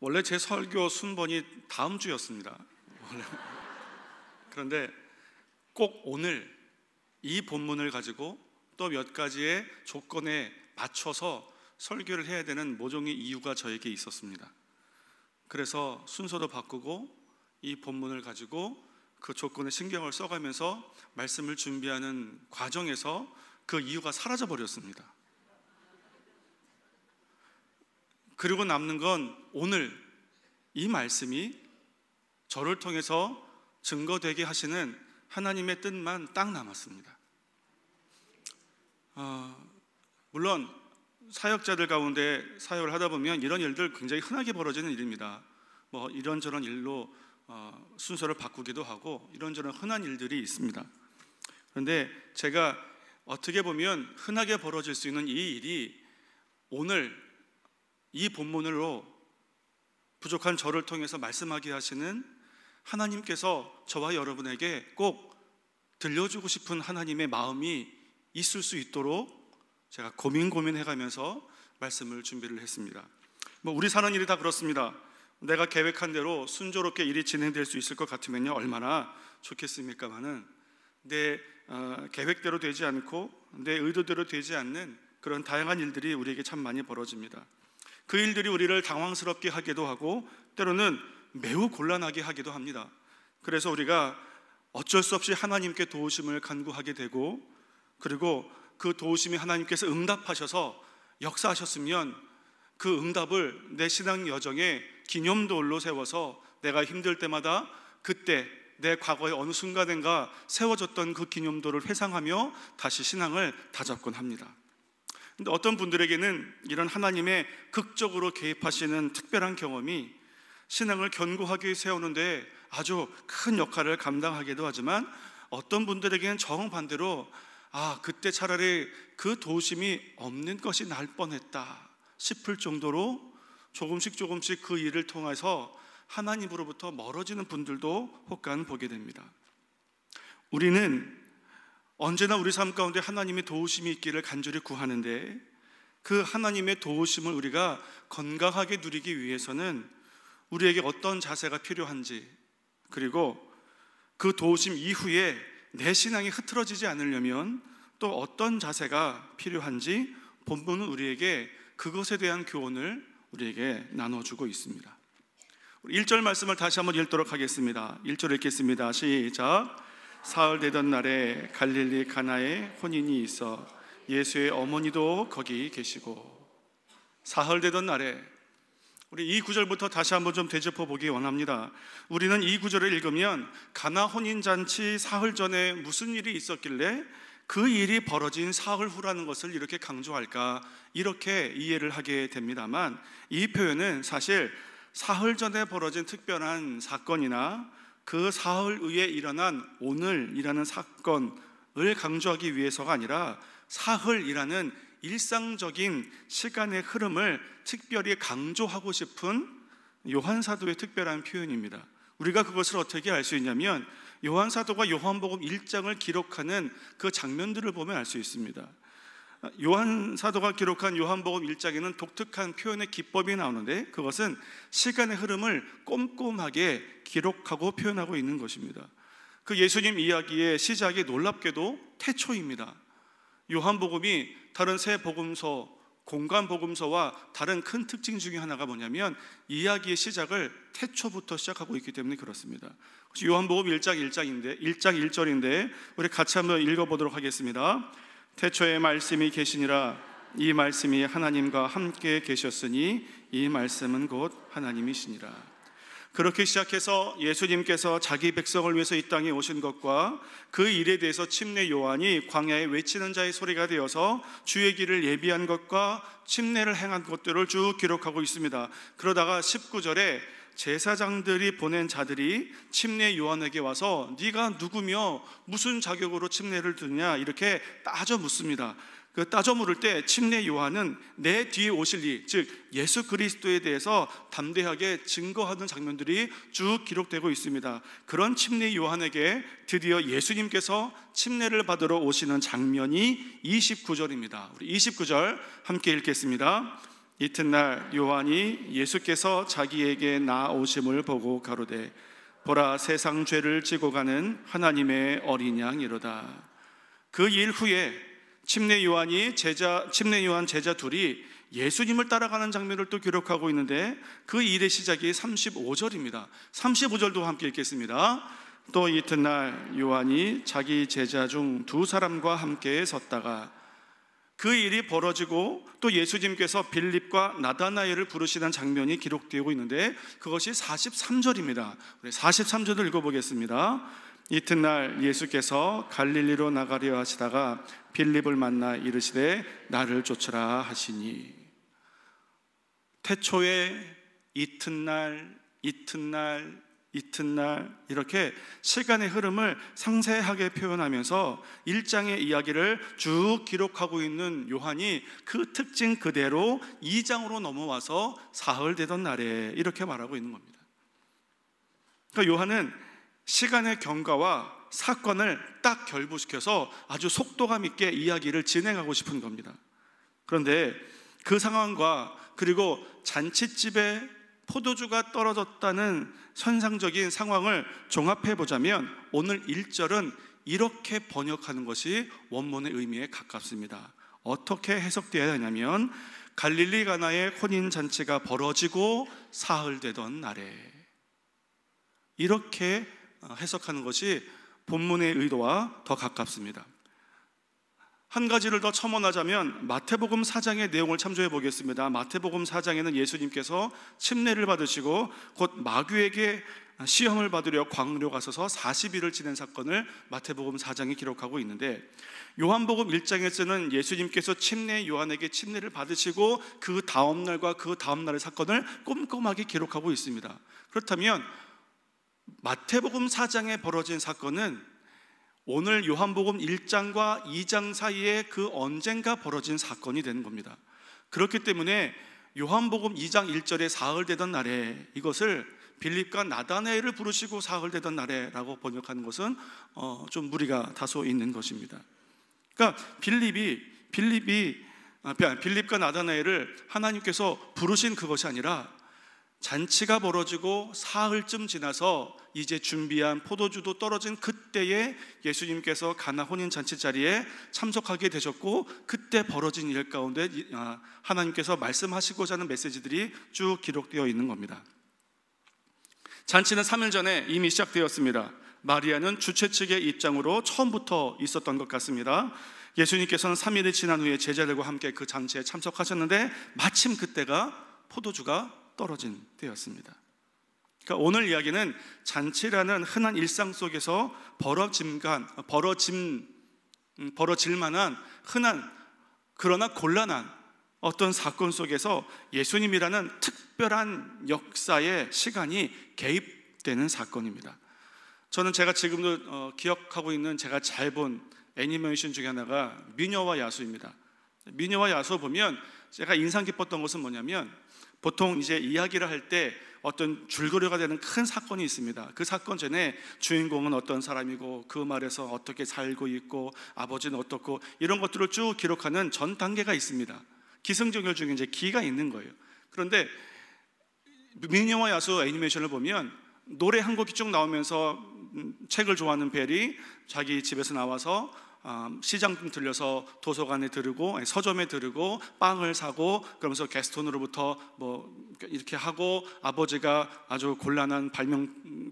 원래 제 설교 순번이 다음 주였습니다. 그런데 꼭 오늘 이 본문을 가지고 또 몇 가지의 조건에 맞춰서 설교를 해야 되는 모종의 이유가 저에게 있었습니다. 그래서 순서도 바꾸고 이 본문을 가지고 그 조건에 신경을 써가면서 말씀을 준비하는 과정에서 그 이유가 사라져 버렸습니다. 그리고 남는 건 오늘 이 말씀이 저를 통해서 증거되게 하시는 하나님의 뜻만 딱 남았습니다. 물론 사역자들 가운데 사역을 하다 보면 이런 일들 굉장히 흔하게 벌어지는 일입니다. 뭐 이런저런 일로 순서를 바꾸기도 하고 이런저런 흔한 일들이 있습니다. 그런데 제가 어떻게 보면 흔하게 벌어질 수 있는 이 일이 오늘 이 본문으로 부족한 저를 통해서 말씀하게 하시는 하나님께서 저와 여러분에게 꼭 들려주고 싶은 하나님의 마음이 있을 수 있도록 제가 고민해가면서 말씀을 준비를 했습니다. 우리 사는 일이 다 그렇습니다. 내가 계획한 대로 순조롭게 일이 진행될 수 있을 것 같으면요 얼마나 좋겠습니까마는 내 계획대로 되지 않고 내 의도대로 되지 않는 그런 다양한 일들이 우리에게 참 많이 벌어집니다. 그 일들이 우리를 당황스럽게 하기도 하고 때로는 매우 곤란하게 하기도 합니다. 그래서 우리가 어쩔 수 없이 하나님께 도우심을 간구하게 되고, 그리고 그 도우심이 하나님께서 응답하셔서 역사하셨으면 그 응답을 내 신앙 여정에 기념돌로 세워서 내가 힘들 때마다 그때 내 과거의 어느 순간인가 세워졌던 그 기념돌을 회상하며 다시 신앙을 다잡곤 합니다. 근데 어떤 분들에게는 이런 하나님의 극적으로 개입하시는 특별한 경험이 신앙을 견고하게 세우는데 아주 큰 역할을 감당하기도 하지만, 어떤 분들에게는 정반대로 그때 차라리 그 도우심이 없는 것이 날 뻔했다 싶을 정도로 조금씩 그 일을 통해서 하나님으로부터 멀어지는 분들도 혹간 보게 됩니다. 우리는 언제나 우리 삶 가운데 하나님의 도우심이 있기를 간절히 구하는데, 그 하나님의 도우심을 우리가 건강하게 누리기 위해서는 우리에게 어떤 자세가 필요한지, 그리고 그 도우심 이후에 내 신앙이 흐트러지지 않으려면 또 어떤 자세가 필요한지 본문은 우리에게 그것에 대한 교훈을 우리에게 나눠주고 있습니다. 1절 말씀을 다시 한번 읽도록 하겠습니다. 1절 읽겠습니다. 시작. 사흘 되던 날에 갈릴리 가나에 혼인이 있어 예수의 어머니도 거기 계시고. 사흘 되던 날에, 우리 이 구절부터 다시 한번 좀 되짚어 보기 원합니다. 우리는 이 구절을 읽으면 가나 혼인잔치 사흘 전에 무슨 일이 있었길래 그 일이 벌어진 사흘 후라는 것을 이렇게 강조할까, 이렇게 이해를 하게 됩니다만, 이 표현은 사실 사흘 전에 벌어진 특별한 사건이나 그 사흘 후에 일어난 오늘이라는 사건을 강조하기 위해서가 아니라 사흘이라는 일상적인 시간의 흐름을 특별히 강조하고 싶은 요한 사도의 특별한 표현입니다. 우리가 그것을 어떻게 알 수 있냐면 요한 사도가 요한복음 1장을 기록하는 그 장면들을 보면 알 수 있습니다. 요한 사도가 기록한 요한복음 1장에는 독특한 표현의 기법이 나오는데, 그것은 시간의 흐름을 꼼꼼하게 기록하고 표현하고 있는 것입니다. 그 예수님 이야기의 시작이 놀랍게도 태초입니다. 요한복음이 다른 세 복음서, 공간 복음서와 다른 큰 특징 중에 하나가 뭐냐면 이야기의 시작을 태초부터 시작하고 있기 때문에 그렇습니다. 요한복음 1장 1절인데 우리 같이 한번 읽어보도록 하겠습니다. 태초에 말씀이 계시니라. 이 말씀이 하나님과 함께 계셨으니 이 말씀은 곧 하나님이시니라. 그렇게 시작해서 예수님께서 자기 백성을 위해서 이 땅에 오신 것과 그 일에 대해서 침례 요한이 광야에 외치는 자의 소리가 되어서 주의 길을 예비한 것과 침례를 행한 것들을 쭉 기록하고 있습니다. 그러다가 19절에 제사장들이 보낸 자들이 침례 요한에게 와서 네가 누구며 무슨 자격으로 침례를 듣냐 이렇게 따져 묻습니다. 그 따져 물을 때 침례 요한은 내 뒤에 오실 이, 즉 예수 그리스도에 대해서 담대하게 증거하는 장면들이 쭉 기록되고 있습니다. 그런 침례 요한에게 드디어 예수님께서 침례를 받으러 오시는 장면이 29절입니다. 우리 29절 함께 읽겠습니다. 이튿날 요한이 예수께서 자기에게 나오심을 보고 가로되 보라, 세상 죄를 지고 가는 하나님의 어린 양이로다. 그 일 후에 침례 요한 제자 둘이 예수님을 따라가는 장면을 또 기록하고 있는데, 그 일의 시작이 35절입니다. 35절도 함께 읽겠습니다. 또 이튿날 요한이 자기 제자 중 두 사람과 함께 섰다가, 그 일이 벌어지고 또 예수님께서 빌립과 나다나엘을 부르시는 장면이 기록되고 있는데, 그것이 43절입니다. 우리 43절을 읽어보겠습니다. 이튿날 예수께서 갈릴리로 나가려 하시다가 빌립을 만나 이르시되 나를 쫓으라 하시니. 태초에 이튿날 이렇게 시간의 흐름을 상세하게 표현하면서 1장의 이야기를 쭉 기록하고 있는 요한이 그 특징 그대로 2장으로 넘어와서 사흘 되던 날에 이렇게 말하고 있는 겁니다. 그러니까 요한은 시간의 경과와 사건을 딱 결부시켜서 아주 속도감 있게 이야기를 진행하고 싶은 겁니다. 그런데 그 상황과 그리고 잔칫집에 포도주가 떨어졌다는 선상적인 상황을 종합해 보자면 오늘 1절은 이렇게 번역하는 것이 원문의 의미에 가깝습니다. 어떻게 해석되어야 하냐면, 갈릴리 가나의 혼인잔치가 벌어지고 사흘 되던 날에, 이렇게 해석하는 것이 본문의 의도와 더 가깝습니다. 한 가지를 더 첨언하자면 마태복음 4장의 내용을 참조해 보겠습니다. 마태복음 4장에는 예수님께서 침례를 받으시고 곧 마귀에게 시험을 받으려 광야로 가셔서 40일을 지낸 사건을 마태복음 4장에 기록하고 있는데, 요한복음 1장에서는 예수님께서 요한에게 침례를 받으시고 그 다음날과 그 다음날의 사건을 꼼꼼하게 기록하고 있습니다. 그렇다면 마태복음 4장에 벌어진 사건은 오늘 요한복음 1장과 2장 사이에 그 언젠가 벌어진 사건이 되는 겁니다. 그렇기 때문에 요한복음 2장 1절에 사흘 되던 날에, 이것을 빌립과 나다나엘을 부르시고 사흘 되던 날에 라고 번역하는 것은 좀 무리가 다소 있는 것입니다. 그러니까 빌립과 나다나엘을 하나님께서 부르신 그것이 아니라, 잔치가 벌어지고 사흘쯤 지나서 이제 준비한 포도주도 떨어진 그때에 예수님께서 가나 혼인잔치 자리에 참석하게 되셨고, 그때 벌어진 일 가운데 하나님께서 말씀하시고자 하는 메시지들이 쭉 기록되어 있는 겁니다. 잔치는 3일 전에 이미 시작되었습니다. 마리아는 주최 측의 입장으로 처음부터 있었던 것 같습니다. 예수님께서는 3일이 지난 후에 제자들과 함께 그 잔치에 참석하셨는데, 마침 그때가 포도주가 떨어진 때였습니다. 그러니까 오늘 이야기는 잔치라는 흔한 일상 속에서 벌어질 만한 흔한 그러나 곤란한 어떤 사건 속에서 예수님이라는 특별한 역사의 시간이 개입되는 사건입니다. 저는 제가 지금도 기억하고 있는, 제가 잘 본 애니메이션 중에 하나가 미녀와 야수입니다. 미녀와 야수 보면 제가 인상 깊었던 것은 뭐냐면, 보통 이제 이야기를 할 때 어떤 줄거리가 되는 큰 사건이 있습니다. 그 사건 전에 주인공은 어떤 사람이고 그 말에서 어떻게 살고 있고 아버지는 어떻고, 이런 것들을 쭉 기록하는 전 단계가 있습니다. 기승전결 중에 이제 기가 있는 거예요. 그런데 미녀와 야수 애니메이션을 보면 노래 한 곡이 쭉 나오면서 책을 좋아하는 벨이 자기 집에서 나와서 시장 들려서 도서관에 들르고 서점에 들르고 빵을 사고, 그러면서 게스톤으로부터 뭐 이렇게 하고, 아버지가 아주 곤란한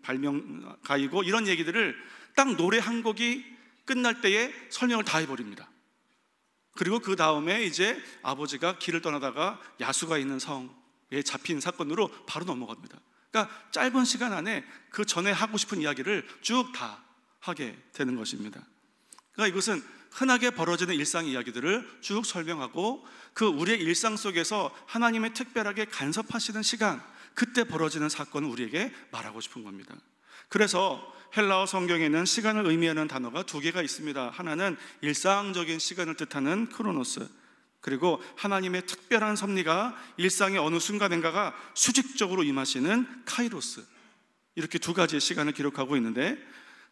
발명가이고, 이런 얘기들을 딱 노래 한 곡이 끝날 때에 설명을 다 해버립니다. 그리고 그 다음에 이제 아버지가 길을 떠나다가 야수가 있는 성에 잡힌 사건으로 바로 넘어갑니다. 그러니까 짧은 시간 안에 그 전에 하고 싶은 이야기를 쭉 다 하게 되는 것입니다. 그러니까 이것은 흔하게 벌어지는 일상 이야기들을 쭉 설명하고, 그 우리의 일상 속에서 하나님의 특별하게 간섭하시는 시간, 그때 벌어지는 사건을 우리에게 말하고 싶은 겁니다. 그래서 헬라어 성경에는 시간을 의미하는 단어가 두 개가 있습니다. 하나는 일상적인 시간을 뜻하는 크로노스, 그리고 하나님의 특별한 섭리가 일상의 어느 순간인가가 수직적으로 임하시는 카이로스, 이렇게 두 가지의 시간을 기록하고 있는데,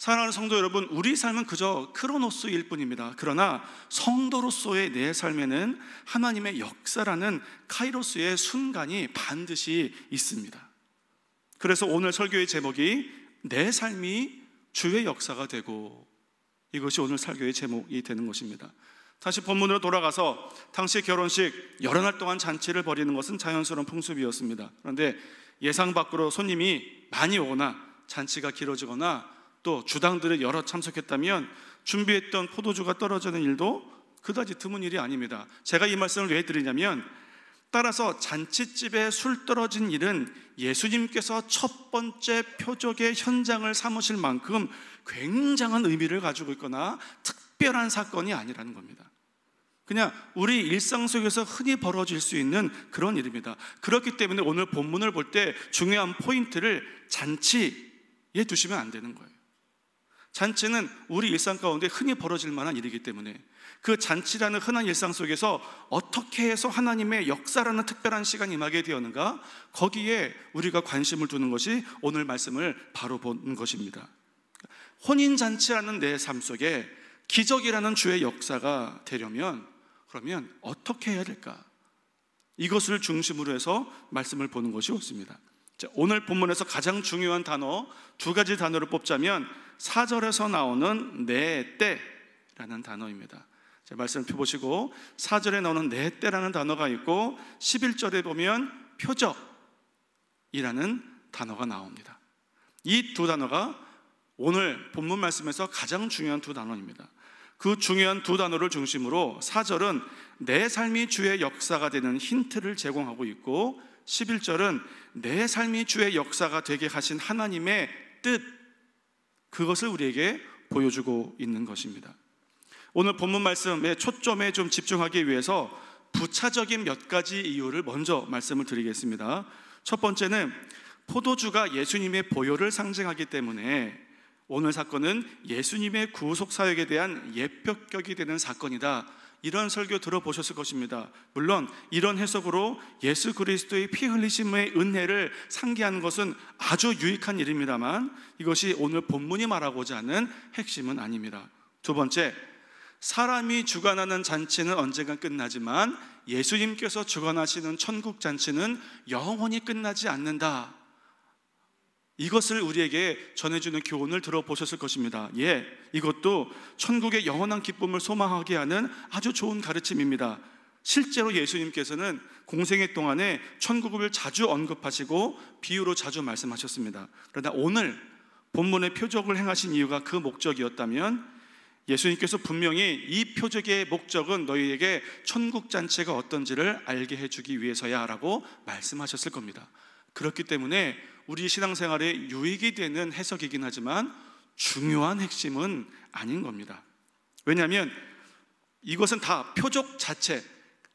사랑하는 성도 여러분, 우리 삶은 그저 크로노스일 뿐입니다. 그러나 성도로서의 내 삶에는 하나님의 역사라는 카이로스의 순간이 반드시 있습니다. 그래서 오늘 설교의 제목이 내 삶이 주의 역사가 되고, 이것이 오늘 설교의 제목이 되는 것입니다. 다시 본문으로 돌아가서 당시 결혼식 여러 날 동안 잔치를 벌이는 것은 자연스러운 풍습이었습니다. 그런데 예상 밖으로 손님이 많이 오거나 잔치가 길어지거나 또 주당들이 여러 참석했다면 준비했던 포도주가 떨어지는 일도 그다지 드문 일이 아닙니다. 제가 이 말씀을 왜 드리냐면, 따라서 잔치집에 술 떨어진 일은 예수님께서 첫 번째 표적의 현장을 삼으실 만큼 굉장한 의미를 가지고 있거나 특별한 사건이 아니라는 겁니다. 그냥 우리 일상 속에서 흔히 벌어질 수 있는 그런 일입니다. 그렇기 때문에 오늘 본문을 볼 때 중요한 포인트를 잔치에 두시면 안 되는 거예요. 잔치는 우리 일상 가운데 흔히 벌어질 만한 일이기 때문에 그 잔치라는 흔한 일상 속에서 어떻게 해서 하나님의 역사라는 특별한 시간이 임하게 되었는가, 거기에 우리가 관심을 두는 것이 오늘 말씀을 바로 본 것입니다. 혼인잔치라는 내 삶 속에 기적이라는 주의 역사가 되려면 그러면 어떻게 해야 될까? 이것을 중심으로 해서 말씀을 보는 것이 옳습니다. 자, 오늘 본문에서 가장 중요한 단어 두 가지 단어를 뽑자면 4절에서 나오는 내 때라는 단어입니다. 자, 말씀을 펴보시고 4절에 나오는 내 때라는 단어가 있고 11절에 보면 표적이라는 단어가 나옵니다. 이 두 단어가 오늘 본문 말씀에서 가장 중요한 두 단어입니다. 그 중요한 두 단어를 중심으로 4절은 내 삶이 주의 역사가 되는 힌트를 제공하고 있고 11절은 내 삶이 주의 역사가 되게 하신 하나님의 뜻, 그것을 우리에게 보여주고 있는 것입니다. 오늘 본문 말씀의 초점에 좀 집중하기 위해서 부차적인 몇 가지 이유를 먼저 말씀을 드리겠습니다. 첫 번째는 포도주가 예수님의 보혈을 상징하기 때문에 오늘 사건은 예수님의 구속 사역에 대한 예표격이 되는 사건이다, 이런 설교 들어보셨을 것입니다. 물론 이런 해석으로 예수 그리스도의 피 흘리심의 은혜를 상기하는 것은 아주 유익한 일입니다만 이것이 오늘 본문이 말하고자 하는 핵심은 아닙니다. 두 번째, 사람이 주관하는 잔치는 언젠간 끝나지만 예수님께서 주관하시는 천국 잔치는 영원히 끝나지 않는다, 이것을 우리에게 전해주는 교훈을 들어보셨을 것입니다. 이것도 천국의 영원한 기쁨을 소망하게 하는 아주 좋은 가르침입니다. 실제로 예수님께서는 공생애 동안에 천국을 자주 언급하시고 비유로 자주 말씀하셨습니다. 그러나 오늘 본문의 표적을 행하신 이유가 그 목적이었다면 예수님께서 분명히 이 표적의 목적은 너희에게 천국 잔치가 어떤지를 알게 해주기 위해서야 라고 말씀하셨을 겁니다. 그렇기 때문에 우리 신앙생활에 유익이 되는 해석이긴 하지만 중요한 핵심은 아닌 겁니다. 왜냐하면 이것은 다 표적 자체,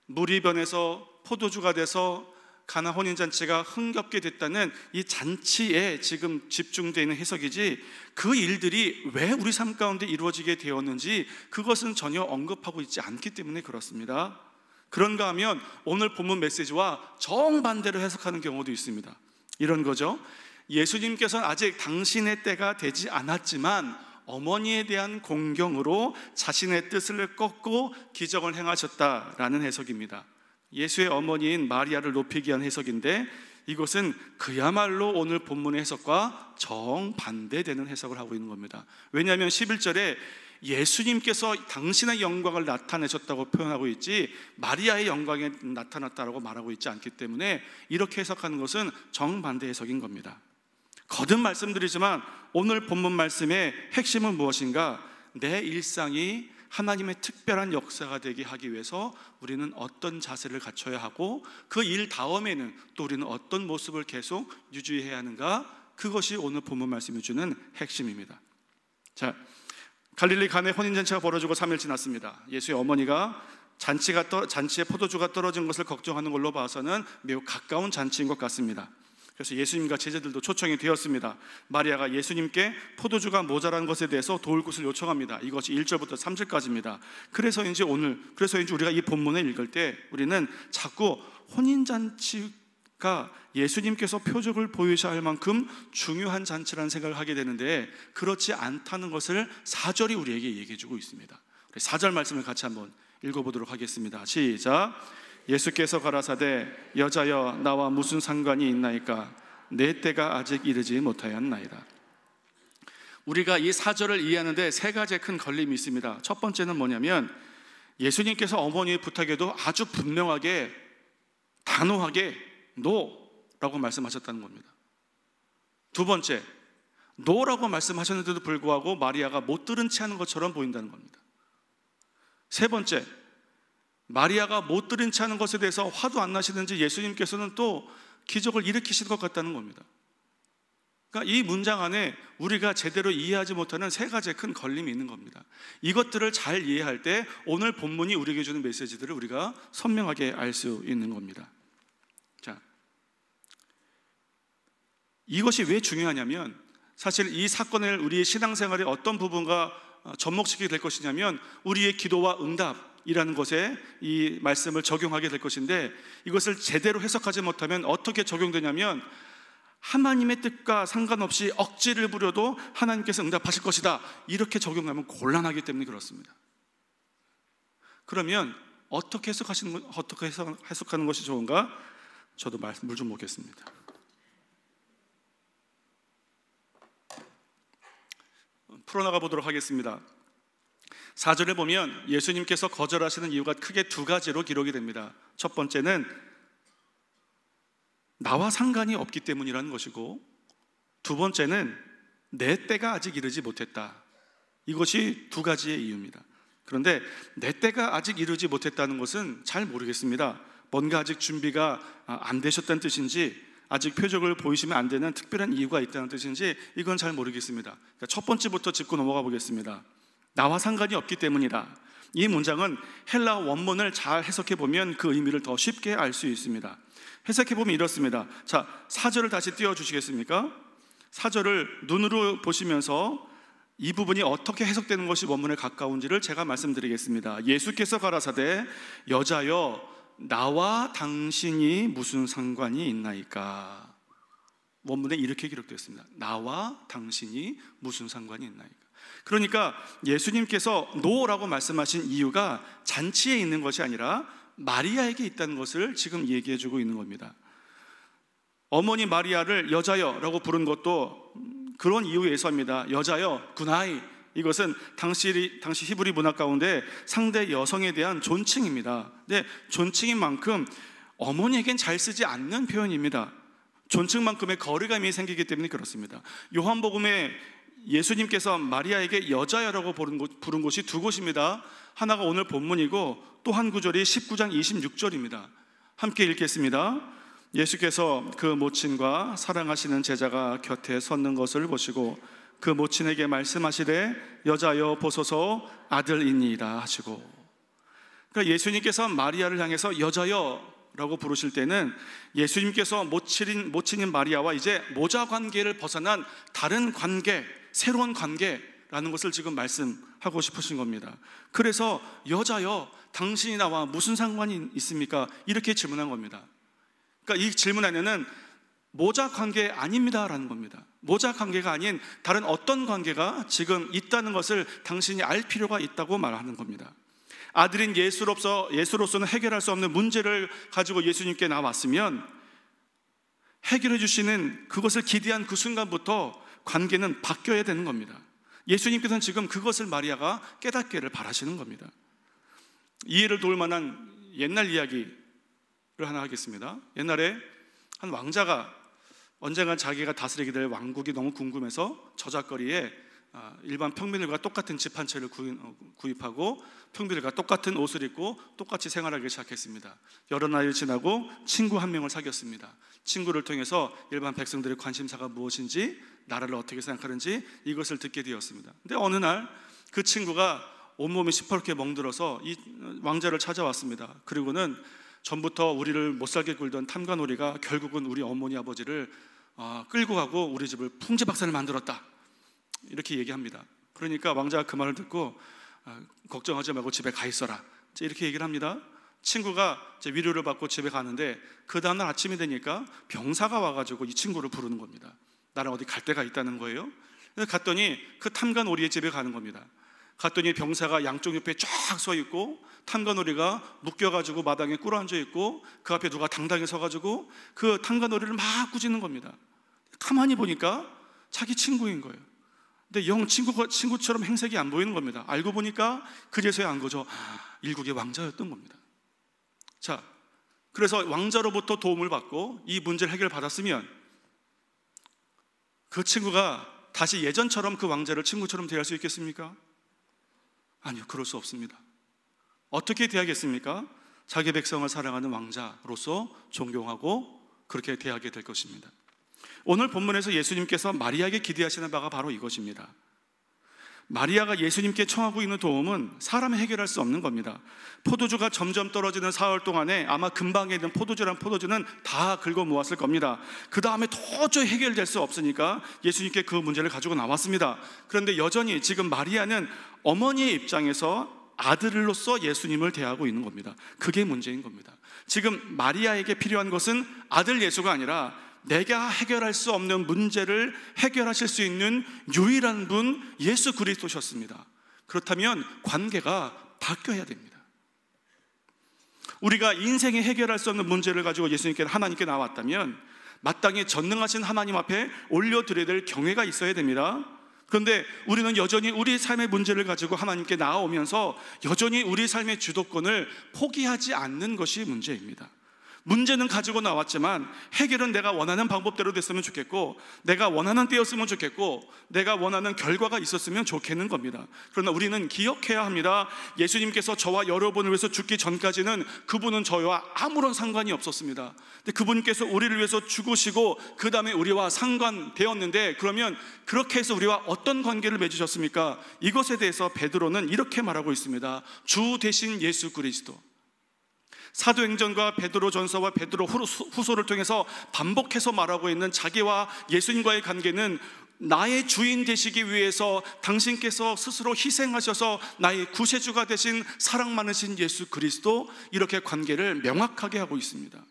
물이 변해서 포도주가 돼서 가나 혼인잔치가 흥겹게 됐다는 이 잔치에 지금 집중되어 있는 해석이지, 그 일들이 왜 우리 삶 가운데 이루어지게 되었는지 그것은 전혀 언급하고 있지 않기 때문에 그렇습니다. 그런가 하면 오늘 본문 메시지와 정반대로 해석하는 경우도 있습니다. 이런 거죠. 예수님께서는 아직 당신의 때가 되지 않았지만 어머니에 대한 공경으로 자신의 뜻을 꺾고 기적을 행하셨다라는 해석입니다. 예수의 어머니인 마리아를 높이기 위한 해석인데 이것은 그야말로 오늘 본문의 해석과 정반대되는 해석을 하고 있는 겁니다. 왜냐하면 11절에 예수님께서 당신의 영광을 나타내셨다고 표현하고 있지 마리아의 영광에 나타났다고 말하고 있지 않기 때문에 이렇게 해석하는 것은 정반대 해석인 겁니다. 거듭 말씀드리지만 오늘 본문 말씀의 핵심은 무엇인가? 내 일상이 하나님의 특별한 역사가 되게 하기 위해서 우리는 어떤 자세를 갖춰야 하고 그 일 다음에는 또 우리는 어떤 모습을 계속 유지해야 하는가, 그것이 오늘 본문 말씀이 주는 핵심입니다. 자, 갈릴리 가나의 혼인잔치가 벌어지고 3일 지났습니다. 예수의 어머니가 잔치에 포도주가 떨어진 것을 걱정하는 걸로 봐서는 매우 가까운 잔치인 것 같습니다. 그래서 예수님과 제자들도 초청이 되었습니다. 마리아가 예수님께 포도주가 모자란 것에 대해서 도울 것을 요청합니다. 이것이 1절부터 3절까지입니다. 그래서인지 우리가 이 본문을 읽을 때 우리는 자꾸 혼인잔치 예수님께서 표적을 보이셔야 할 만큼 중요한 잔치라는 생각을 하게 되는데 그렇지 않다는 것을 4절이 우리에게 얘기해 주고 있습니다. 4절 말씀을 같이 한번 읽어보도록 하겠습니다. 시작. 예수께서 가라사대 여자여 나와 무슨 상관이 있나이까 내 때가 아직 이르지 못하였나이다. 우리가 이 4절을 이해하는데 세 가지의 큰 걸림이 있습니다. 첫 번째는 뭐냐면 예수님께서 어머니의 부탁에도 아주 분명하게 단호하게 노라고 말씀하셨다는 겁니다. 두 번째, 노라고 말씀하셨는데도 불구하고 마리아가 못 들은 채 하는 것처럼 보인다는 겁니다. 세 번째, 마리아가 못 들은 채 하는 것에 대해서 화도 안 나시는지 예수님께서는 또 기적을 일으키실 것 같다는 겁니다. 그러니까 이 문장 안에 우리가 제대로 이해하지 못하는 세 가지의 큰 걸림이 있는 겁니다. 이것들을 잘 이해할 때 오늘 본문이 우리에게 주는 메시지들을 우리가 선명하게 알 수 있는 겁니다. 자, 이것이 왜 중요하냐면 사실 이 사건을 우리의 신앙생활의 어떤 부분과 접목시키게 될 것이냐면 우리의 기도와 응답이라는 것에 이 말씀을 적용하게 될 것인데 이것을 제대로 해석하지 못하면 어떻게 적용되냐면 하나님의 뜻과 상관없이 억지를 부려도 하나님께서 응답하실 것이다 이렇게 적용하면 곤란하기 때문에 그렇습니다. 그러면 어떻게 해석하는 것이 좋은가? 저도 물 좀 먹겠습니다. 풀어나가 보도록 하겠습니다. 4절에 보면 예수님께서 거절하시는 이유가 크게 두 가지로 기록이 됩니다. 첫 번째는 나와 상관이 없기 때문이라는 것이고 두 번째는 내 때가 아직 이르지 못했다. 이것이 두 가지의 이유입니다. 그런데 내 때가 아직 이르지 못했다는 것은 잘 모르겠습니다. 뭔가 아직 준비가 안 되셨다는 뜻인지 아직 표적을 보이시면 안 되는 특별한 이유가 있다는 뜻인지 이건 잘 모르겠습니다. 그러니까 첫 번째부터 짚고 넘어가 보겠습니다. 나와 상관이 없기 때문이다. 이 문장은 헬라 원문을 잘 해석해 보면 그 의미를 더 쉽게 알 수 있습니다. 해석해 보면 이렇습니다. 자, 4절을 다시 띄워주시겠습니까? 4절을 눈으로 보시면서 이 부분이 어떻게 해석되는 것이 원문에 가까운지를 제가 말씀드리겠습니다. 예수께서 가라사대 여자여 나와 당신이 무슨 상관이 있나이까. 원문에 이렇게 기록되었습니다. 나와 당신이 무슨 상관이 있나이까. 그러니까 예수님께서 노라고 말씀하신 이유가 잔치에 있는 것이 아니라 마리아에게 있다는 것을 지금 얘기해 주고 있는 겁니다. 어머니 마리아를 여자여라고 부른 것도 그런 이유에서입니다. 여자여, 구나이, 이것은 당시 히브리 문화 가운데 상대 여성에 대한 존칭입니다. 근데 존칭인 만큼 어머니에겐 잘 쓰지 않는 표현입니다. 존칭만큼의 거리감이 생기기 때문에 그렇습니다. 요한복음에 예수님께서 마리아에게 여자여라고 부른 곳이 두 곳입니다. 하나가 오늘 본문이고 또 한 구절이 19장 26절입니다. 함께 읽겠습니다. 예수께서 그 모친과 사랑하시는 제자가 곁에 섰는 것을 보시고 그 모친에게 말씀하시되 여자여 보소서 아들이니이다 하시고. 그러니까 예수님께서 마리아를 향해서 여자여 라고 부르실 때는 예수님께서 모친인 마리아와 이제 모자 관계를 벗어난 다른 관계, 새로운 관계라는 것을 지금 말씀하고 싶으신 겁니다. 그래서 여자여 당신이 나와 무슨 상관이 있습니까? 이렇게 질문한 겁니다. 그러니까 이 질문 안에는 모자 관계 아닙니다 라는 겁니다. 모자 관계가 아닌 다른 어떤 관계가 지금 있다는 것을 당신이 알 필요가 있다고 말하는 겁니다. 아들인 예수로서는 해결할 수 없는 문제를 가지고 예수님께 나왔으면 해결해 주시는 그것을 기대한 그 순간부터 관계는 바뀌어야 되는 겁니다. 예수님께서는 지금 그것을 마리아가 깨닫기를 바라시는 겁니다. 이해를 도울 만한 옛날 이야기를 하나 하겠습니다. 옛날에 한 왕자가 언젠가 자기가 다스리게 될 왕국이 너무 궁금해서 저작거리에 일반 평민들과 똑같은 집 한 채를 구입하고 평민들과 똑같은 옷을 입고 똑같이 생활하기 시작했습니다. 여러 날이 지나고 친구 한 명을 사귀었습니다. 친구를 통해서 일반 백성들의 관심사가 무엇인지, 나라를 어떻게 생각하는지 이것을 듣게 되었습니다. 근데 어느 날 그 친구가 온몸이 시퍼렇게 멍들어서 이 왕자를 찾아왔습니다. 그리고는 전부터 우리를 못살게 굴던 탐관오리가 결국은 우리 어머니 아버지를 끌고 가고 우리 집을 풍지박산을 만들었다, 이렇게 얘기합니다. 그러니까 왕자가 그 말을 듣고 걱정하지 말고 집에 가 있어라, 이렇게 얘기를 합니다. 친구가 이제 위로를 받고 집에 가는데 그 다음날 아침이 되니까 병사가 와가지고 이 친구를 부르는 겁니다. 나랑 어디 갈 데가 있다는 거예요. 그래서 갔더니 그 탐관오리의 집에 가는 겁니다. 갔더니 병사가 양쪽 옆에 쫙 서 있고 탐관오리가 묶여가지고 마당에 꿇어앉아 있고 그 앞에 누가 당당히 서가지고 그 탐관오리를 막 꾸짖는 겁니다. 가만히 보니까 자기 친구인 거예요. 근데 영 친구처럼 행색이 안 보이는 겁니다. 알고 보니까 그제서야 안 거죠. 일국의 왕자였던 겁니다. 자, 그래서 왕자로부터 도움을 받고 이 문제를 해결받았으면 그 친구가 다시 예전처럼 그 왕자를 친구처럼 대할 수 있겠습니까? 아니요, 그럴 수 없습니다. 어떻게 대하겠습니까? 자기 백성을 사랑하는 왕자로서 존경하고 그렇게 대하게 될 것입니다. 오늘 본문에서 예수님께서 마리아에게 기대하시는 바가 바로 이것입니다. 마리아가 예수님께 청하고 있는 도움은 사람이 해결할 수 없는 겁니다. 포도주가 점점 떨어지는 사흘 동안에 아마 근방에 있는 포도주는 다 긁어 모았을 겁니다. 그 다음에 도저히 해결될 수 없으니까 예수님께 그 문제를 가지고 나왔습니다. 그런데 여전히 지금 마리아는 어머니의 입장에서 아들로서 예수님을 대하고 있는 겁니다. 그게 문제인 겁니다. 지금 마리아에게 필요한 것은 아들 예수가 아니라 내가 해결할 수 없는 문제를 해결하실 수 있는 유일한 분 예수 그리스도셨습니다. 그렇다면 관계가 바뀌어야 됩니다. 우리가 인생에 해결할 수 없는 문제를 가지고 예수님께 하나님께 나왔다면 마땅히 전능하신 하나님 앞에 올려드려야 될 경외가 있어야 됩니다. 그런데 우리는 여전히 우리 삶의 문제를 가지고 하나님께 나아오면서 여전히 우리 삶의 주도권을 포기하지 않는 것이 문제입니다. 문제는 가지고 나왔지만 해결은 내가 원하는 방법대로 됐으면 좋겠고 내가 원하는 때였으면 좋겠고 내가 원하는 결과가 있었으면 좋겠는 겁니다. 그러나 우리는 기억해야 합니다. 예수님께서 저와 여러분을 위해서 죽기 전까지는 그분은 저와 아무런 상관이 없었습니다. 근데 그분께서 우리를 위해서 죽으시고 그 다음에 우리와 상관되었는데 그러면 그렇게 해서 우리와 어떤 관계를 맺으셨습니까? 이것에 대해서 베드로는 이렇게 말하고 있습니다. 주 대신 예수 그리스도. 사도행전과 베드로전서와 베드로 후서를 통해서 반복해서 말하고 있는 자기와 예수님과의 관계는 나의 주인 되시기 위해서 당신께서 스스로 희생하셔서 나의 구세주가 되신 사랑 많으신 예수 그리스도, 이렇게 관계를 명확하게 하고 있습니다.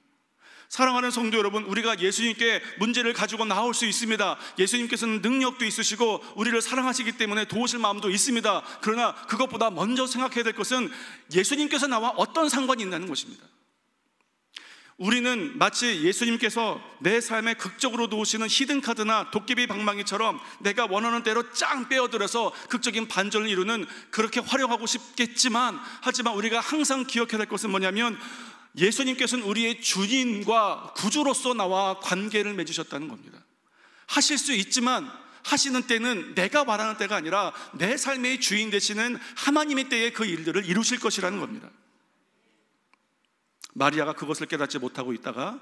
사랑하는 성도 여러분, 우리가 예수님께 문제를 가지고 나올 수 있습니다. 예수님께서는 능력도 있으시고 우리를 사랑하시기 때문에 도우실 마음도 있습니다. 그러나 그것보다 먼저 생각해야 될 것은 예수님께서 나와 어떤 상관이 있다는 것입니다. 우리는 마치 예수님께서 내 삶에 극적으로 도우시는 히든카드나 도깨비 방망이처럼 내가 원하는 대로 짱 빼어들어서 극적인 반전을 이루는, 그렇게 활용하고 싶겠지만 하지만 우리가 항상 기억해야 될 것은 뭐냐면 예수님께서는 우리의 주인과 구주로서 나와 관계를 맺으셨다는 겁니다. 하실 수 있지만 하시는 때는 내가 말하는 때가 아니라 내 삶의 주인 되시는 하나님의 때에 그 일들을 이루실 것이라는 겁니다. 마리아가 그것을 깨닫지 못하고 있다가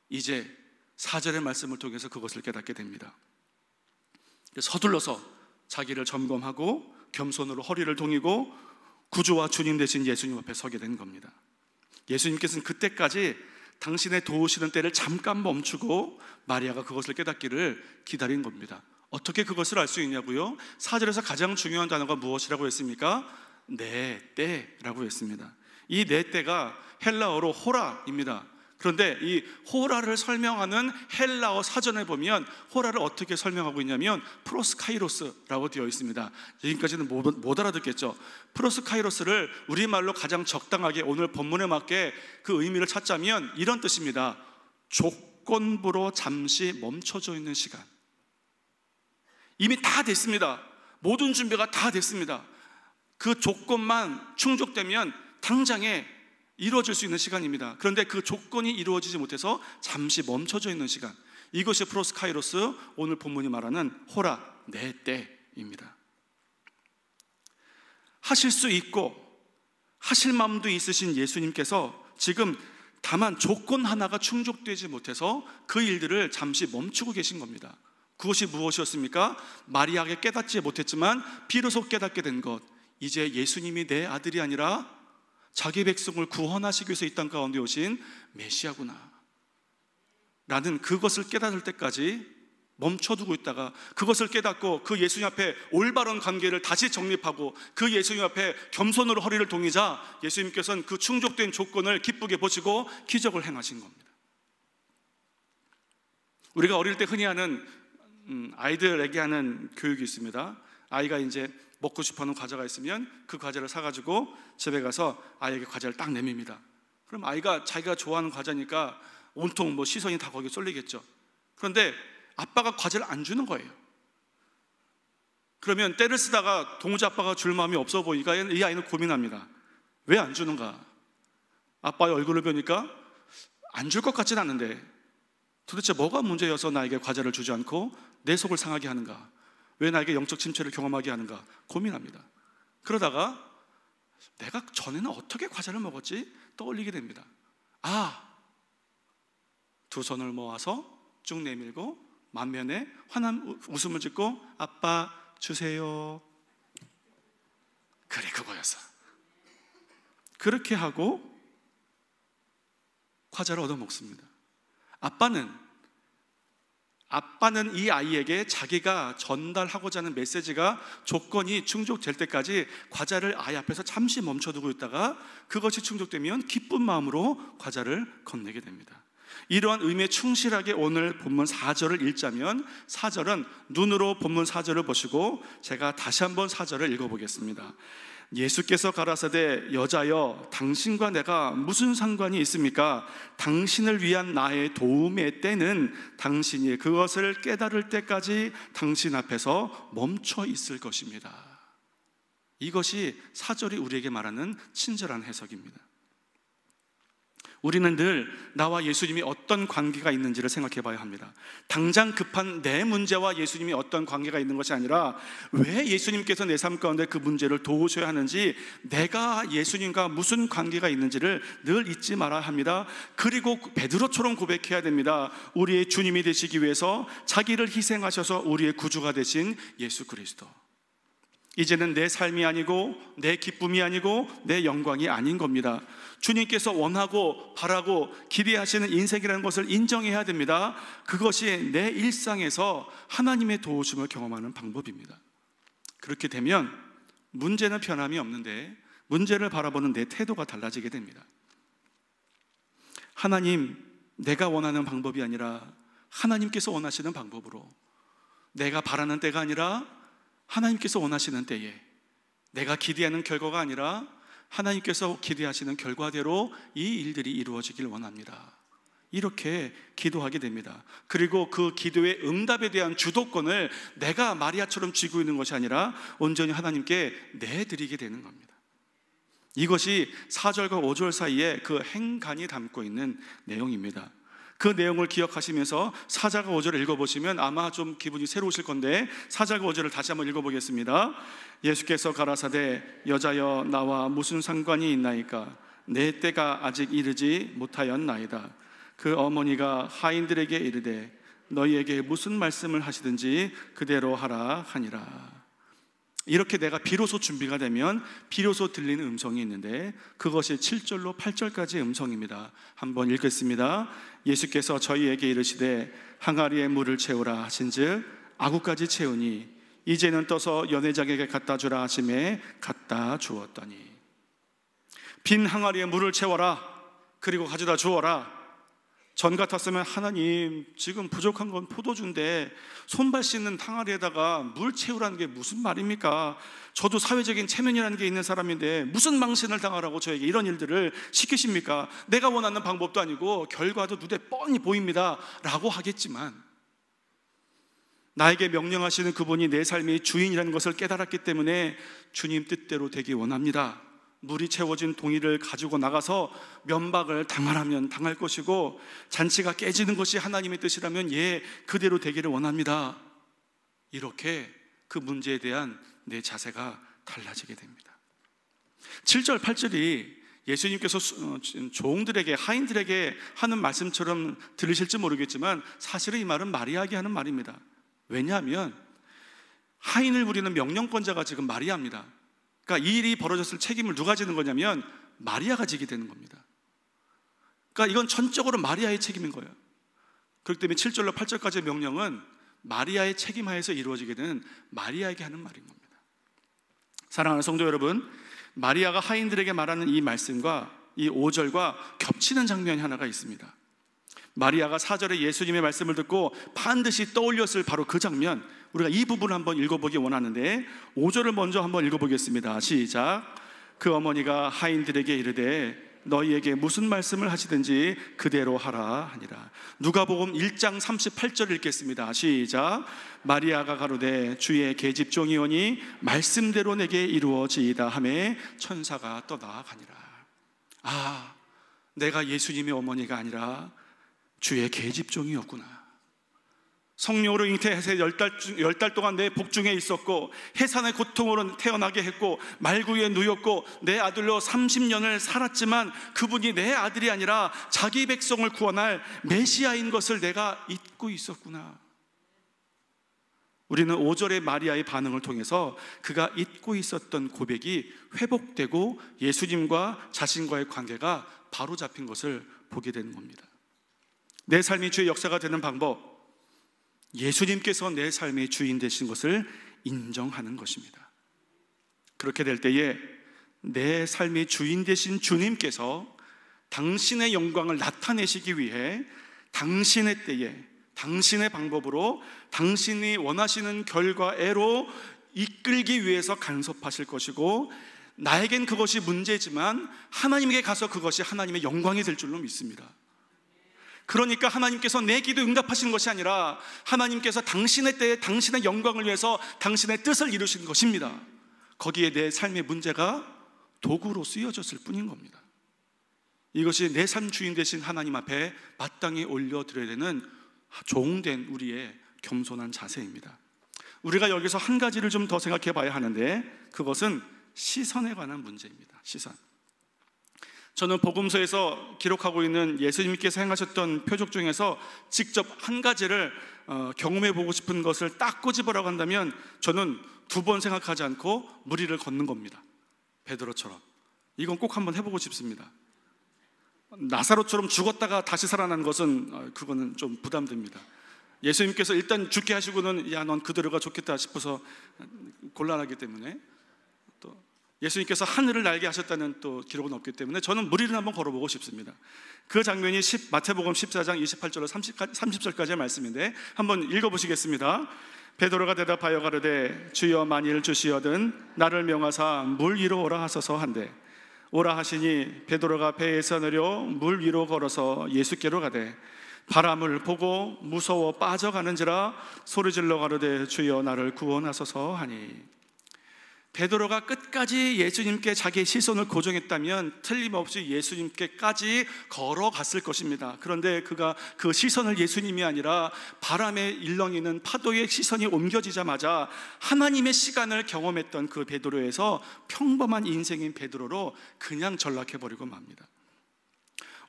이제 4절의 말씀을 통해서 그것을 깨닫게 됩니다. 서둘러서 자기를 점검하고 겸손으로 허리를 동이고 구주와 주님 되신 예수님 앞에 서게 된 겁니다. 예수님께서는 그때까지 당신의 도우시는 때를 잠깐 멈추고 마리아가 그것을 깨닫기를 기다린 겁니다. 어떻게 그것을 알 수 있냐고요? 4절에서 가장 중요한 단어가 무엇이라고 했습니까? 내 때라고 했습니다. 이 내 때가 헬라어로 호라입니다. 그런데 이 호라를 설명하는 헬라어 사전에 보면 호라를 어떻게 설명하고 있냐면 프로스카이로스라고 되어 있습니다. 여기까지는 못 알아듣겠죠. 프로스카이로스를 우리말로 가장 적당하게 오늘 본문에 맞게 그 의미를 찾자면 이런 뜻입니다. 조건부로 잠시 멈춰져 있는 시간. 이미 다 됐습니다. 모든 준비가 다 됐습니다. 그 조건만 충족되면 당장에 이루어질 수 있는 시간입니다. 그런데 그 조건이 이루어지지 못해서 잠시 멈춰져 있는 시간, 이것이 프로스카이로스, 오늘 본문이 말하는 호라, 내 때입니다. 하실 수 있고 하실 마음도 있으신 예수님께서 지금 다만 조건 하나가 충족되지 못해서 그 일들을 잠시 멈추고 계신 겁니다. 그것이 무엇이었습니까? 마리아에게 깨닫지 못했지만 비로소 깨닫게 된 것, 이제 예수님이 내 아들이 아니라 자기 백성을 구원하시기 위해서 이 땅 가운데 오신 메시아구나 라는 그것을 깨달을 때까지 멈춰두고 있다가 그것을 깨닫고 그 예수님 앞에 올바른 관계를 다시 정립하고 그 예수님 앞에 겸손으로 허리를 동이자 예수님께서는 그 충족된 조건을 기쁘게 보시고 기적을 행하신 겁니다. 우리가 어릴 때 흔히 하는 아이들에게 하는 교육이 있습니다. 아이가 이제 먹고 싶어하는 과자가 있으면 그 과자를 사가지고 집에 가서 아이에게 과자를 딱 내밉니다. 그럼 아이가 자기가 좋아하는 과자니까 온통 시선이 다 거기에 쏠리겠죠. 그런데 아빠가 과자를 안 주는 거예요. 그러면 때를 쓰다가 도무지 아빠가 줄 마음이 없어 보이니까 이 아이는 고민합니다. 왜 안 주는가? 아빠의 얼굴을 보니까 안 줄 것 같진 않은데 도대체 뭐가 문제여서 나에게 과자를 주지 않고 내 속을 상하게 하는가? 왜 나에게 영적 침체를 경험하게 하는가? 고민합니다. 그러다가 내가 전에는 어떻게 과자를 먹었지? 떠올리게 됩니다. 두 손을 모아서 쭉 내밀고 만면에 환한 웃음을 짓고 아빠 주세요. 그래, 그거였어. 그렇게 하고 과자를 얻어먹습니다. 아빠는 이 아이에게 자기가 전달하고자 하는 메시지가 조건이 충족될 때까지 과자를 아이 앞에서 잠시 멈춰두고 있다가 그것이 충족되면 기쁜 마음으로 과자를 건네게 됩니다. 이러한 의미에 충실하게 오늘 본문 4절을 읽자면 4절은 눈으로 본문 4절을 보시고 제가 다시 한번 4절을 읽어보겠습니다. 예수께서 가라사대 여자여 당신과 내가 무슨 상관이 있습니까? 당신을 위한 나의 도움의 때는 당신이 그것을 깨달을 때까지 당신 앞에서 멈춰 있을 것입니다. 이것이 4절이 우리에게 말하는 친절한 해석입니다. 우리는 늘 나와 예수님이 어떤 관계가 있는지를 생각해 봐야 합니다. 당장 급한 내 문제와 예수님이 어떤 관계가 있는 것이 아니라 왜 예수님께서 내 삶 가운데 그 문제를 도우셔야 하는지, 내가 예수님과 무슨 관계가 있는지를 늘 잊지 말아야 합니다. 그리고 베드로처럼 고백해야 됩니다. 우리의 주님이 되시기 위해서 자기를 희생하셔서 우리의 구주가 되신 예수 그리스도, 이제는 내 삶이 아니고 내 기쁨이 아니고 내 영광이 아닌 겁니다. 주님께서 원하고 바라고 기대하시는 인생이라는 것을 인정해야 됩니다. 그것이 내 일상에서 하나님의 도우심을 경험하는 방법입니다. 그렇게 되면 문제는 변함이 없는데 문제를 바라보는 내 태도가 달라지게 됩니다. 하나님, 내가 원하는 방법이 아니라 하나님께서 원하시는 방법으로, 내가 바라는 때가 아니라 하나님께서 원하시는 때에, 내가 기대하는 결과가 아니라 하나님께서 기대하시는 결과대로 이 일들이 이루어지길 원합니다. 이렇게 기도하게 됩니다. 그리고 그 기도의 응답에 대한 주도권을 내가 마리아처럼 쥐고 있는 것이 아니라 온전히 하나님께 내드리게 되는 겁니다. 이것이 4절과 5절 사이에 그 행간이 담고 있는 내용입니다. 그 내용을 기억하시면서 4절과 5절을 읽어보시면 아마 좀 기분이 새로우실 건데 4절과 5절을 다시 한번 읽어보겠습니다. 예수께서 가라사대 여자여 나와 무슨 상관이 있나이까? 내 때가 아직 이르지 못하였나이다. 그 어머니가 하인들에게 이르되 너희에게 무슨 말씀을 하시든지 그대로 하라 하니라. 이렇게 내가 비로소 준비가 되면 비로소 들리는 음성이 있는데 그것이 7절로 8절까지의 음성입니다. 한번 읽겠습니다. 예수께서 저희에게 이르시되 항아리에 물을 채우라 하신즉 아구까지 채우니 이제는 떠서 연회장에게 갖다 주라 하심에 갖다 주었더니. 빈 항아리에 물을 채워라, 그리고 가져다 주어라. 전 같았으면 하나님 지금 부족한 건 포도주인데 손발 씻는 항아리에다가 물 채우라는 게 무슨 말입니까? 저도 사회적인 체면이라는 게 있는 사람인데 무슨 망신을 당하라고 저에게 이런 일들을 시키십니까? 내가 원하는 방법도 아니고 결과도 눈에 뻔히 보입니다 라고 하겠지만, 나에게 명령하시는 그분이 내 삶의 주인이라는 것을 깨달았기 때문에 주님 뜻대로 되기 원합니다. 물이 채워진 동이를 가지고 나가서 면박을 당하라면 당할 것이고 잔치가 깨지는 것이 하나님의 뜻이라면 예, 그대로 되기를 원합니다. 이렇게 그 문제에 대한 내 자세가 달라지게 됩니다. 7절, 8절이 예수님께서 종들에게, 하인들에게 하는 말씀처럼 들리실지 모르겠지만 사실은 이 말은 마리아에게 하는 말입니다. 왜냐하면 하인을 부리는 명령권자가 지금 마리아입니다. 그러니까 이 일이 벌어졌을 책임을 누가 지는 거냐면 마리아가 지게 되는 겁니다. 그러니까 이건 전적으로 마리아의 책임인 거예요. 그렇기 때문에 7절로 8절까지의 명령은 마리아의 책임하에서 이루어지게 되는 마리아에게 하는 말인 겁니다. 사랑하는 성도 여러분, 마리아가 하인들에게 말하는 이 말씀과 이 5절과 겹치는 장면이 하나가 있습니다. 마리아가 4절에 예수님의 말씀을 듣고 반드시 떠올렸을 바로 그 장면, 우리가 이 부분을 한번 읽어보기 원하는데 5절을 먼저 한번 읽어보겠습니다. 시작. 그 어머니가 하인들에게 이르되 너희에게 무슨 말씀을 하시든지 그대로 하라 하니라. 누가복음 1장 38절 읽겠습니다. 시작. 마리아가 가로되 주의 계집종이오니 말씀대로 내게 이루어지이다 하매 천사가 떠나가니라. 아, 내가 예수님의 어머니가 아니라 주의 계집종이었구나. 성령으로 잉태해서 10달 동안 내 복중에 있었고 해산의 고통으로 태어나게 했고 말구에 누였고 내 아들로 30년을 살았지만 그분이 내 아들이 아니라 자기 백성을 구원할 메시아인 것을 내가 잊고 있었구나. 우리는 5절의 마리아의 반응을 통해서 그가 잊고 있었던 고백이 회복되고 예수님과 자신과의 관계가 바로 잡힌 것을 보게 되는 겁니다. 내 삶이 주의 역사가 되는 방법, 예수님께서 내 삶의 주인 되신 것을 인정하는 것입니다. 그렇게 될 때에 내 삶의 주인 되신 주님께서 당신의 영광을 나타내시기 위해 당신의 때에 당신의 방법으로 당신이 원하시는 결과애로 이끌기 위해서 간섭하실 것이고, 나에겐 그것이 문제지만 하나님에게 가서 그것이 하나님의 영광이 될 줄로 믿습니다. 그러니까 하나님께서 내 기도 응답하시는 것이 아니라 하나님께서 당신의 때에 당신의 영광을 위해서 당신의 뜻을 이루신 것입니다. 거기에 내 삶의 문제가 도구로 쓰여졌을 뿐인 겁니다. 이것이 내 삶 주인 되신 하나님 앞에 마땅히 올려드려야 되는 종된 우리의 겸손한 자세입니다. 우리가 여기서 한 가지를 좀 더 생각해 봐야 하는데, 그것은 시선에 관한 문제입니다. 시선. 저는 복음서에서 기록하고 있는 예수님께서 행하셨던 표적 중에서 직접 한 가지를 경험해 보고 싶은 것을 딱 꼬집으라고 한다면 저는 2번 생각하지 않고 무리를 걷는 겁니다. 베드로처럼. 이건 꼭 한번 해보고 싶습니다. 나사로처럼 죽었다가 다시 살아난 것은 그거는 좀 부담됩니다. 예수님께서 일단 죽게 하시고는 야, 넌 그대로가 좋겠다 싶어서 곤란하기 때문에, 또 예수님께서 하늘을 날게 하셨다는 또 기록은 없기 때문에 저는 무리를 한번 걸어보고 싶습니다. 그 장면이 마태복음 14장 28절로 30절까지의 말씀인데 한번 읽어보시겠습니다. 베드로가 대답하여 가로되 주여 만일 주시어든 나를 명하사 물 위로 오라 하소서 한대, 오라 하시니 베드로가 배에서 내려 물 위로 걸어서 예수께로 가되 바람을 보고 무서워 빠져가는지라 소리질러 가로되 주여 나를 구원하소서 하니. 베드로가 끝까지 예수님께 자기의 시선을 고정했다면 틀림없이 예수님께까지 걸어갔을 것입니다. 그런데 그가 그 시선을 예수님이 아니라 바람에 일렁이는 파도의 시선이 옮겨지자마자 하나님의 시간을 경험했던 그 베드로에서 평범한 인생인 베드로로 그냥 전락해버리고 맙니다.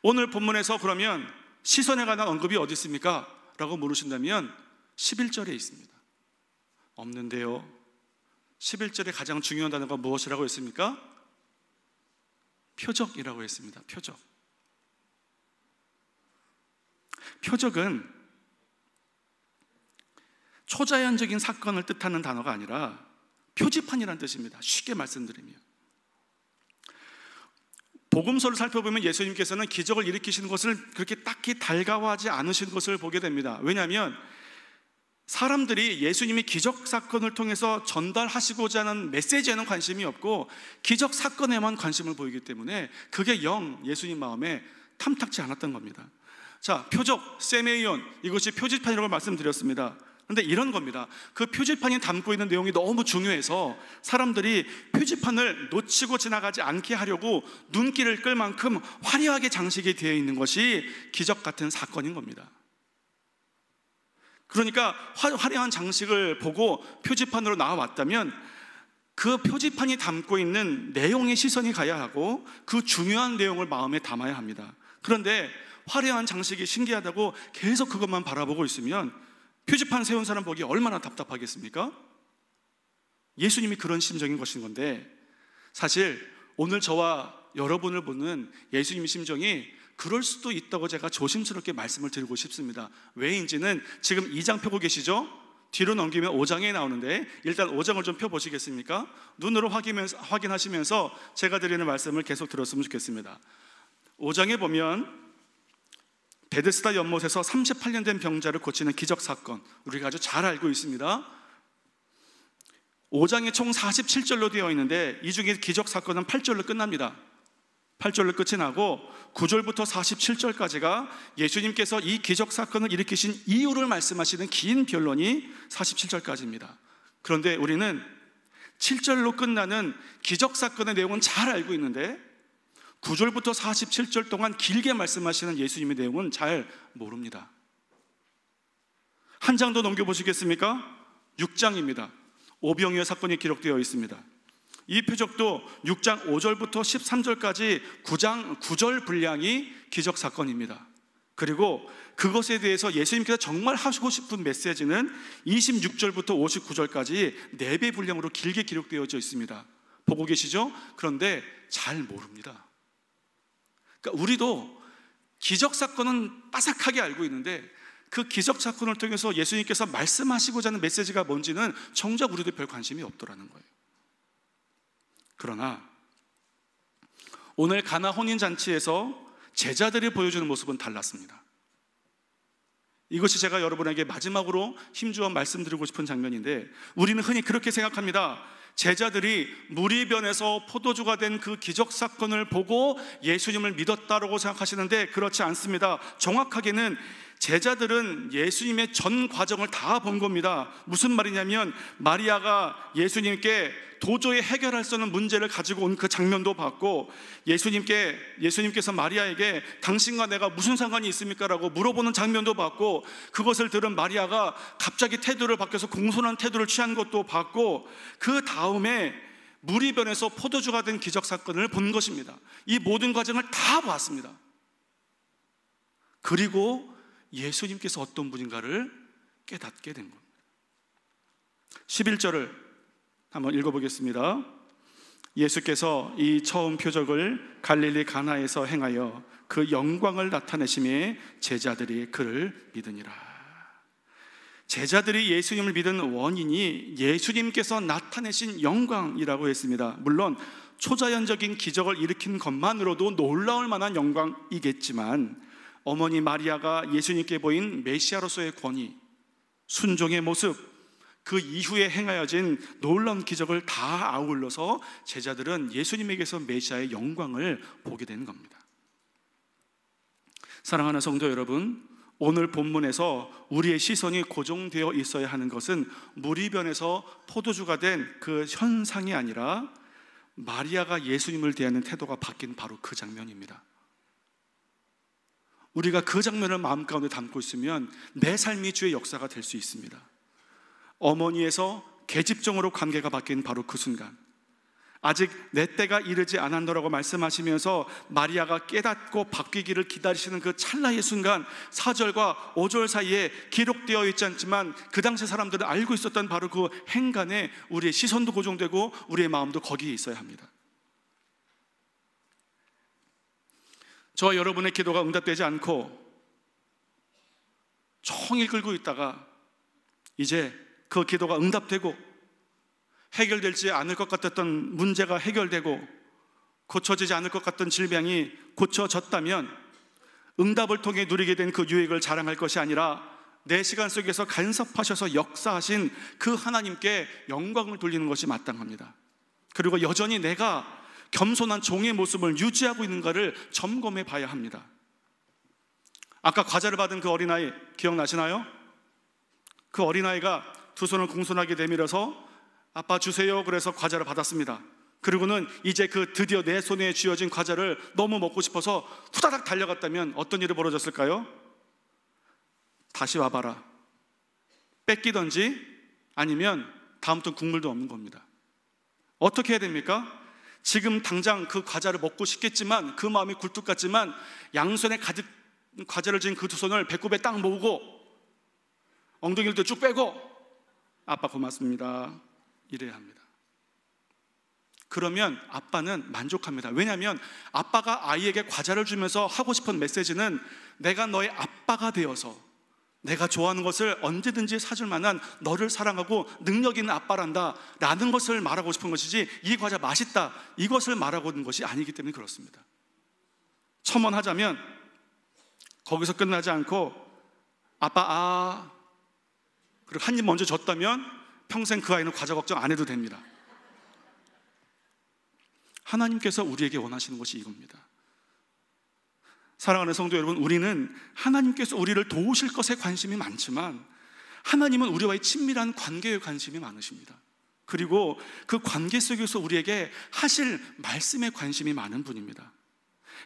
오늘 본문에서 그러면 시선에 관한 언급이 어디 있습니까? 라고 물으신다면 11절에 있습니다. 없는데요. 11절에 가장 중요한 단어가 무엇이라고 했습니까? 표적이라고 했습니다. 표적. 표적은 초자연적인 사건을 뜻하는 단어가 아니라 표지판이라는 뜻입니다. 쉽게 말씀드리면, 복음서를 살펴보면 예수님께서는 기적을 일으키시는 것을 그렇게 딱히 달가워하지 않으신 것을 보게 됩니다. 왜냐하면 사람들이 예수님이 기적 사건을 통해서 전달하시고자 하는 메시지에는 관심이 없고 기적 사건에만 관심을 보이기 때문에 그게 영 예수님 마음에 탐탁지 않았던 겁니다. 자, 표적, 세메이온, 이것이 표지판이라고 말씀드렸습니다. 그런데 이런 겁니다. 그 표지판이 담고 있는 내용이 너무 중요해서 사람들이 표지판을 놓치고 지나가지 않게 하려고 눈길을 끌 만큼 화려하게 장식이 되어 있는 것이 기적 같은 사건인 겁니다. 그러니까 화려한 장식을 보고 표지판으로 나와왔다면 그 표지판이 담고 있는 내용에 시선이 가야 하고 그 중요한 내용을 마음에 담아야 합니다. 그런데 화려한 장식이 신기하다고 계속 그것만 바라보고 있으면 표지판 세운 사람 보기 얼마나 답답하겠습니까? 예수님이 그런 심정인 것인 건데, 사실 오늘 저와 여러분을 보는 예수님의 심정이 그럴 수도 있다고 제가 조심스럽게 말씀을 드리고 싶습니다. 왜인지는 지금 2장 펴고 계시죠? 뒤로 넘기면 5장에 나오는데 일단 5장을 좀 펴보시겠습니까? 눈으로 확인하시면서 제가 드리는 말씀을 계속 들었으면 좋겠습니다. 5장에 보면 베데스다 연못에서 38년 된 병자를 고치는 기적 사건, 우리가 아주 잘 알고 있습니다. 5장에 총 47절로 되어 있는데 이 중에 기적 사건은 8절로 끝납니다. 8절로 끝이 나고 9절부터 47절까지가 예수님께서 이 기적 사건을 일으키신 이유를 말씀하시는 긴 변론이 47절까지입니다. 그런데 우리는 7절로 끝나는 기적 사건의 내용은 잘 알고 있는데 9절부터 47절 동안 길게 말씀하시는 예수님의 내용은 잘 모릅니다. 한 장 더 넘겨보시겠습니까? 6장입니다. 오병이어 사건이 기록되어 있습니다. 이 표적도 6장 5절부터 13절까지 9절 분량이 기적 사건입니다. 그리고 그것에 대해서 예수님께서 정말 하시고 싶은 메시지는 26절부터 59절까지 4배 분량으로 길게 기록되어져 있습니다. 보고 계시죠? 그런데 잘 모릅니다. 그러니까 우리도 기적 사건은 빠삭하게 알고 있는데 그 기적 사건을 통해서 예수님께서 말씀하시고자 하는 메시지가 뭔지는 정작 우리도 별 관심이 없더라는 거예요. 그러나 오늘 가나 혼인잔치에서 제자들이 보여주는 모습은 달랐습니다. 이것이 제가 여러분에게 마지막으로 힘주어 말씀드리고 싶은 장면인데, 우리는 흔히 그렇게 생각합니다. 제자들이 무리변에서 포도주가 된 그 기적 사건을 보고 예수님을 믿었다라고 생각하시는데 그렇지 않습니다. 정확하게는 제자들은 예수님의 전 과정을 다 본 겁니다. 무슨 말이냐면 마리아가 예수님께 도저히 해결할 수 없는 문제를 가지고 온 그 장면도 봤고, 예수님께서 마리아에게 당신과 내가 무슨 상관이 있습니까? 라고 물어보는 장면도 봤고, 그것을 들은 마리아가 갑자기 태도를 바뀌어서 공손한 태도를 취한 것도 봤고, 그 다음에 무리변에서 포도주가 된 기적 사건을 본 것입니다. 이 모든 과정을 다 봤습니다. 그리고 예수님께서 어떤 분인가를 깨닫게 된 겁니다. 11절을 한번 읽어보겠습니다. 예수께서 이 처음 표적을 갈릴리 가나에서 행하여 그 영광을 나타내심에 제자들이 그를 믿으니라. 제자들이 예수님을 믿은 원인이 예수님께서 나타내신 영광이라고 했습니다. 물론 초자연적인 기적을 일으킨 것만으로도 놀라울 만한 영광이겠지만, 어머니 마리아가 예수님께 보인 메시아로서의 권위, 순종의 모습, 그 이후에 행하여진 놀라운 기적을 다 아울러서 제자들은 예수님에게서 메시아의 영광을 보게 되는 겁니다. 사랑하는 성도 여러분, 오늘 본문에서 우리의 시선이 고정되어 있어야 하는 것은 무리변에서 포도주가 된 그 현상이 아니라 마리아가 예수님을 대하는 태도가 바뀐 바로 그 장면입니다. 우리가 그 장면을 마음 가운데 담고 있으면 내 삶이 주의 역사가 될 수 있습니다. 어머니에서 계집종으로 관계가 바뀐 바로 그 순간, 아직 내 때가 이르지 않았노라고 말씀하시면서 마리아가 깨닫고 바뀌기를 기다리시는 그 찰나의 순간, 4절과 5절 사이에 기록되어 있지 않지만 그 당시 사람들은 알고 있었던 바로 그 행간에 우리의 시선도 고정되고 우리의 마음도 거기에 있어야 합니다. 저와 여러분의 기도가 응답되지 않고 종일 끌고 있다가 이제 그 기도가 응답되고 해결되지 않을 것 같았던 문제가 해결되고 고쳐지지 않을 것 같던 질병이 고쳐졌다면 응답을 통해 누리게 된 그 유익을 자랑할 것이 아니라 내 시간 속에서 간섭하셔서 역사하신 그 하나님께 영광을 돌리는 것이 마땅합니다. 그리고 여전히 내가 겸손한 종의 모습을 유지하고 있는가를 점검해 봐야 합니다. 아까 과자를 받은 그 어린아이 기억나시나요? 그 어린아이가 두 손을 공손하게 내밀어서 아빠 주세요 그래서 과자를 받았습니다. 그리고는 이제 그 드디어 내 손에 쥐어진 과자를 너무 먹고 싶어서 후다닥 달려갔다면 어떤 일이 벌어졌을까요? 다시 와봐라, 뺏기던지 아니면 다음부터 국물도 없는 겁니다. 어떻게 해야 됩니까? 지금 당장 그 과자를 먹고 싶겠지만 그 마음이 굴뚝 같지만 양손에 가득 과자를 쥔 그 두 손을 배꼽에 딱 모으고 엉덩이를 또 쭉 빼고 아빠 고맙습니다 이래야 합니다. 그러면 아빠는 만족합니다. 왜냐하면 아빠가 아이에게 과자를 주면서 하고 싶은 메시지는 내가 너의 아빠가 되어서 내가 좋아하는 것을 언제든지 사줄 만한 너를 사랑하고 능력 있는 아빠란다 라는 것을 말하고 싶은 것이지, 이 과자 맛있다 이것을 말하고 있는 것이 아니기 때문에 그렇습니다. 첨언하자면 거기서 끝나지 않고 아빠 그리고 한 입 먼저 줬다면 평생 그 아이는 과자 걱정 안 해도 됩니다. 하나님께서 우리에게 원하시는 것이 이겁니다. 사랑하는 성도 여러분, 우리는 하나님께서 우리를 도우실 것에 관심이 많지만 하나님은 우리와의 친밀한 관계에 관심이 많으십니다. 그리고 그 관계 속에서 우리에게 하실 말씀에 관심이 많은 분입니다.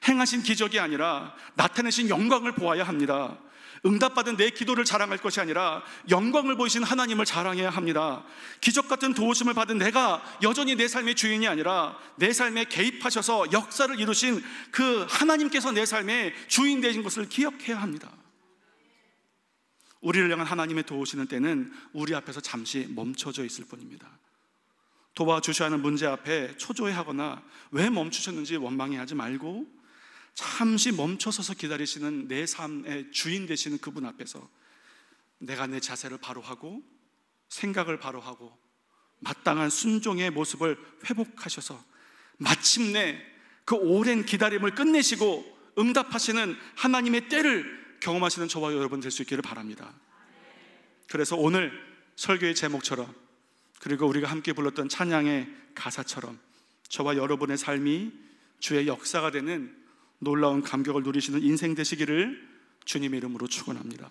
행하신 기적이 아니라 나타내신 영광을 보아야 합니다. 응답받은 내 기도를 자랑할 것이 아니라 영광을 보이신 하나님을 자랑해야 합니다. 기적 같은 도우심을 받은 내가 여전히 내 삶의 주인이 아니라 내 삶에 개입하셔서 역사를 이루신 그 하나님께서 내 삶의 주인 되신 것을 기억해야 합니다. 우리를 향한 하나님의 도우시는 때는 우리 앞에서 잠시 멈춰져 있을 뿐입니다. 도와주셔야 하는 문제 앞에 초조해하거나 왜 멈추셨는지 원망해하지 말고 잠시 멈춰서서 기다리시는 내 삶의 주인 되시는 그분 앞에서 내가 내 자세를 바로 하고 생각을 바로 하고 마땅한 순종의 모습을 회복하셔서 마침내 그 오랜 기다림을 끝내시고 응답하시는 하나님의 때를 경험하시는 저와 여러분 될 수 있기를 바랍니다. 그래서 오늘 설교의 제목처럼, 그리고 우리가 함께 불렀던 찬양의 가사처럼 저와 여러분의 삶이 주의 역사가 되는 놀라운 감격을 누리시는 인생 되시기를 주님의 이름으로 축원합니다.